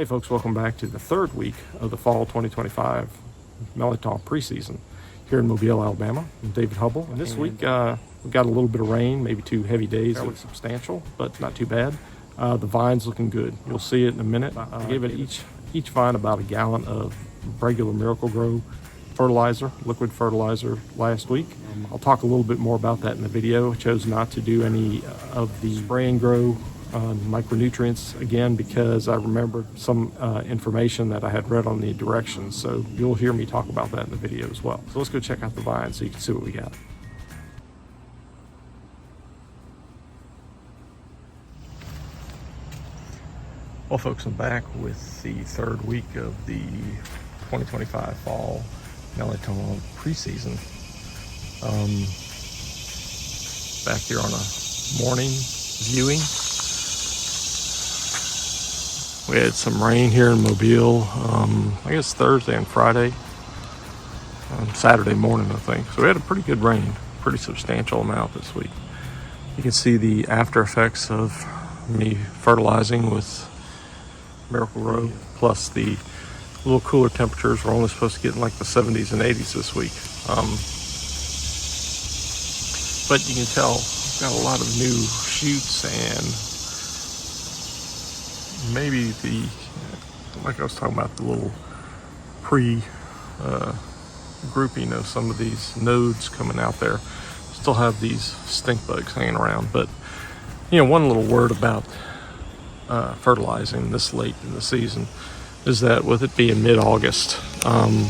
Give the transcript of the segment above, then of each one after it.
Hey folks, welcome back to the third week of the fall 2025 Mirliton preseason here in Mobile, Alabama. I'm David Hubbell. And this week we got a little bit of rain, maybe 2 heavy days. Fairly substantial, but not too bad. The vine's looking good. You'll see it in a minute. I gave it each vine about a gallon of regular Miracle-Gro fertilizer, liquid fertilizer last week. I'll talk a little bit more about that in the video. I chose not to do any of the spray and grow micronutrients again because I remembered some information that I had read on the directions, so you'll hear me talk about that in the video as well. So let's go check out the vine so you can see what we got. Well folks, I'm back with the third week of the 2025 fall Mirliton preseason. Back here on a morning viewing. We had some rain here in Mobile, I guess Thursday and Friday, Saturday morning I think. So we had a pretty good rain, pretty substantial amount this week. You can see the after effects of me fertilizing with Miracle-Gro, plus the little cooler temperatures. We're only supposed to get in like the 70s and 80s this week. But you can tell we've got a lot of new shoots and maybe like I was talking about, the little grouping of some of these nodes coming out there. Still have these stink bugs hanging around, but one little word about fertilizing this late in the season is that with it being mid-August and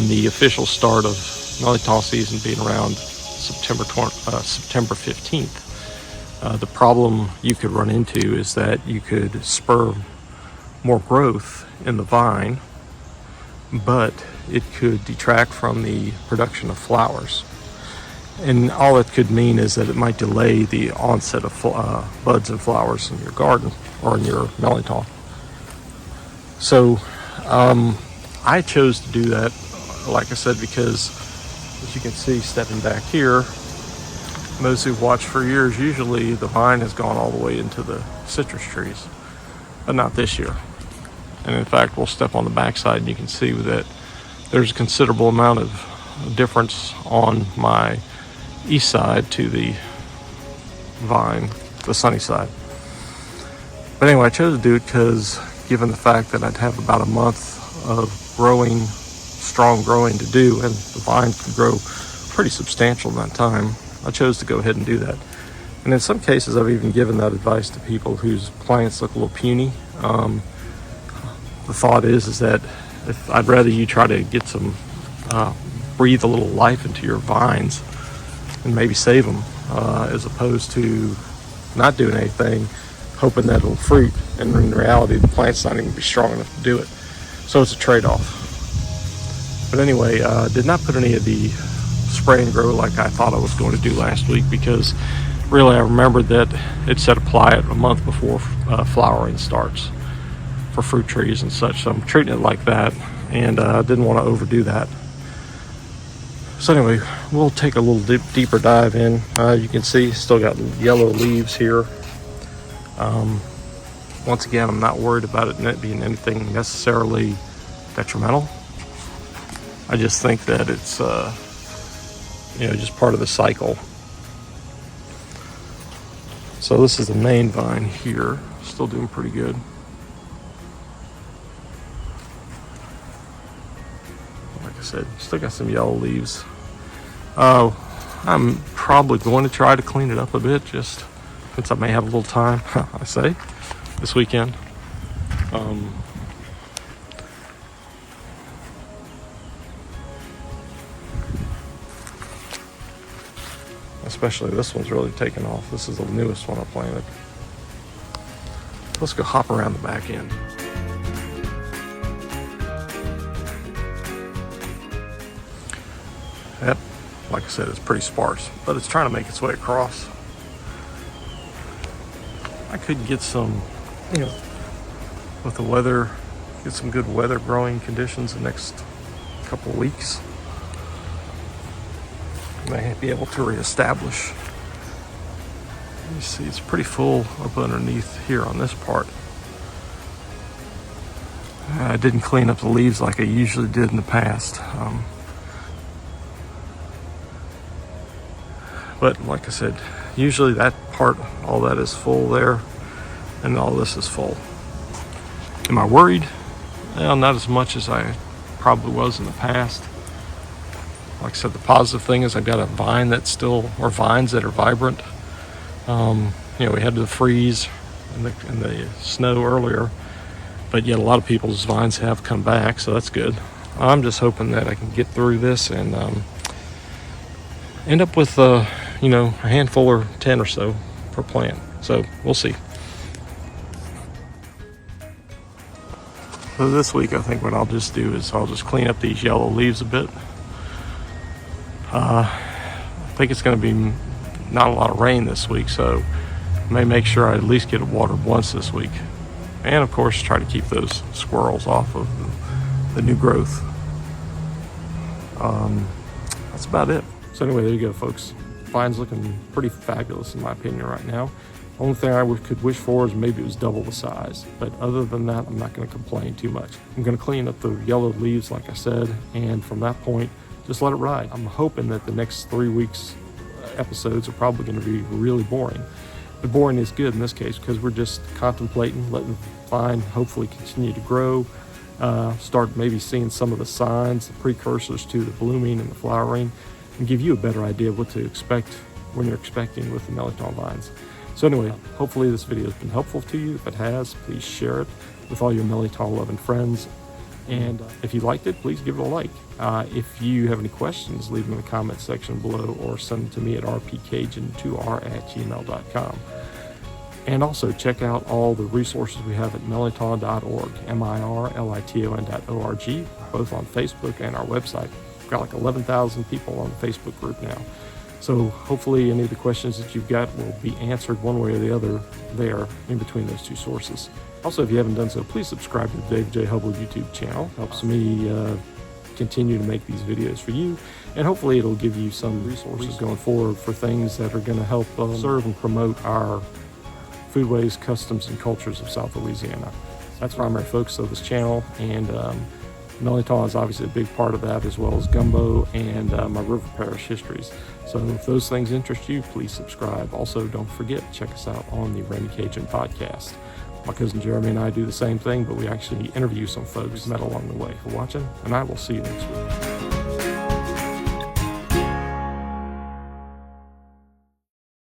the official start of Mirliton season being around September 15th, the problem you could run into is that you could spur more growth in the vine, but it could detract from the production of flowers. And all it could mean is that it might delay the onset of buds and flowers in your garden or in your Mirliton. So I chose to do that, like I said, because as you can see stepping back here, those who've watched for years, usually the vine has gone all the way into the citrus trees, but not this year. And in fact, we'll step on the backside and you can see that there's a considerable amount of difference on my east side to the vine, the sunny side. But anyway, I chose to do it because given the fact that I'd have about a month of strong growing to do, and the vine can grow pretty substantial in that time, I chose to go ahead and do that. And in some cases, I've even given that advice to people whose plants look a little puny. The thought is that if I'd rather you try to get some, breathe a little life into your vines and maybe save them, as opposed to not doing anything, hoping that it'll fruit. And in reality, the plant's not even be strong enough to do it. So it's a trade-off. But anyway, did not put any of the spray and grow like I thought I was going to do last week, because really I remembered that it said apply it a month before flowering starts for fruit trees and such. So I'm treating it like that, and I didn't want to overdo that. So anyway, we'll take a little deeper dive in. You can see still got yellow leaves here. Once again, I'm not worried about it being anything necessarily detrimental. I just think that it's just part of the cycle. So this is the main vine here, still doing pretty good. Like I said, still got some yellow leaves. I'm probably going to try to clean it up a bit, just since I may have a little time, I say, this weekend. Especially this one's really taken off. This is the newest one I planted. Let's go hop around the back end. Yep, like I said, it's pretty sparse, but it's trying to make its way across. I could get some, with the weather, get some good weather growing conditions the next couple of weeks. May be able to reestablish. You see, it's pretty full up underneath here on this part. I didn't clean up the leaves like I usually did in the past. But like I said, usually that part, all that is full there, and all this is full. Am I worried? Well, not as much as I probably was in the past. Like I said, the positive thing is I've got a vine that's still, or vines that are vibrant. We had the freeze and the snow earlier, but yet a lot of people's vines have come back, so that's good. I'm just hoping that I can get through this and end up with a handful or 10 or so per plant. So we'll see. So this week I think what I'll just do is I'll just clean up these yellow leaves a bit. I think it's going to be not a lot of rain this week, so I may make sure I at least get it watered once this week. And of course try to keep those squirrels off of the new growth. That's about it. So anyway, there you go, folks. Vine's looking pretty fabulous in my opinion right now. Only thing I could wish for is maybe it was double the size. But other than that, I'm not going to complain too much. I'm going to clean up the yellow leaves, like I said, and from that point, just let it ride. I'm hoping that the next 3 weeks episodes are probably going to be really boring. But boring is good in this case because we're just contemplating, letting the vine hopefully continue to grow, start maybe seeing some of the signs, the precursors to the blooming and the flowering, and give you a better idea of what to expect when you're expecting with the Mirliton vines. So anyway, hopefully this video has been helpful to you. If it has, please share it with all your Mirliton loving friends. And if you liked it, please give it a like. If you have any questions, leave them in the comment section below or send them to me at rpcajun2r@gmail.com. And also check out all the resources we have at mirliton.org, mirliton.org, both on Facebook and our website. We've got like 11,000 people on the Facebook group now. So hopefully any of the questions that you've got will be answered one way or the other there in between those two sources. Also, if you haven't done so, please subscribe to the Dave J. Hubbell YouTube channel. Helps me continue to make these videos for you. And hopefully it'll give you some resources going forward for things that are going to help serve and promote our foodways, customs, and cultures of South Louisiana. That's the primary focus of this channel. And Mirliton is obviously a big part of that, as well as gumbo and my river parish histories. So if those things interest you, please subscribe. Also, don't forget, check us out on the Randy Cajun podcast. My cousin Jeremy and I do the same thing, but we actually interview some folks met along the way. For watching, and I will see you next week.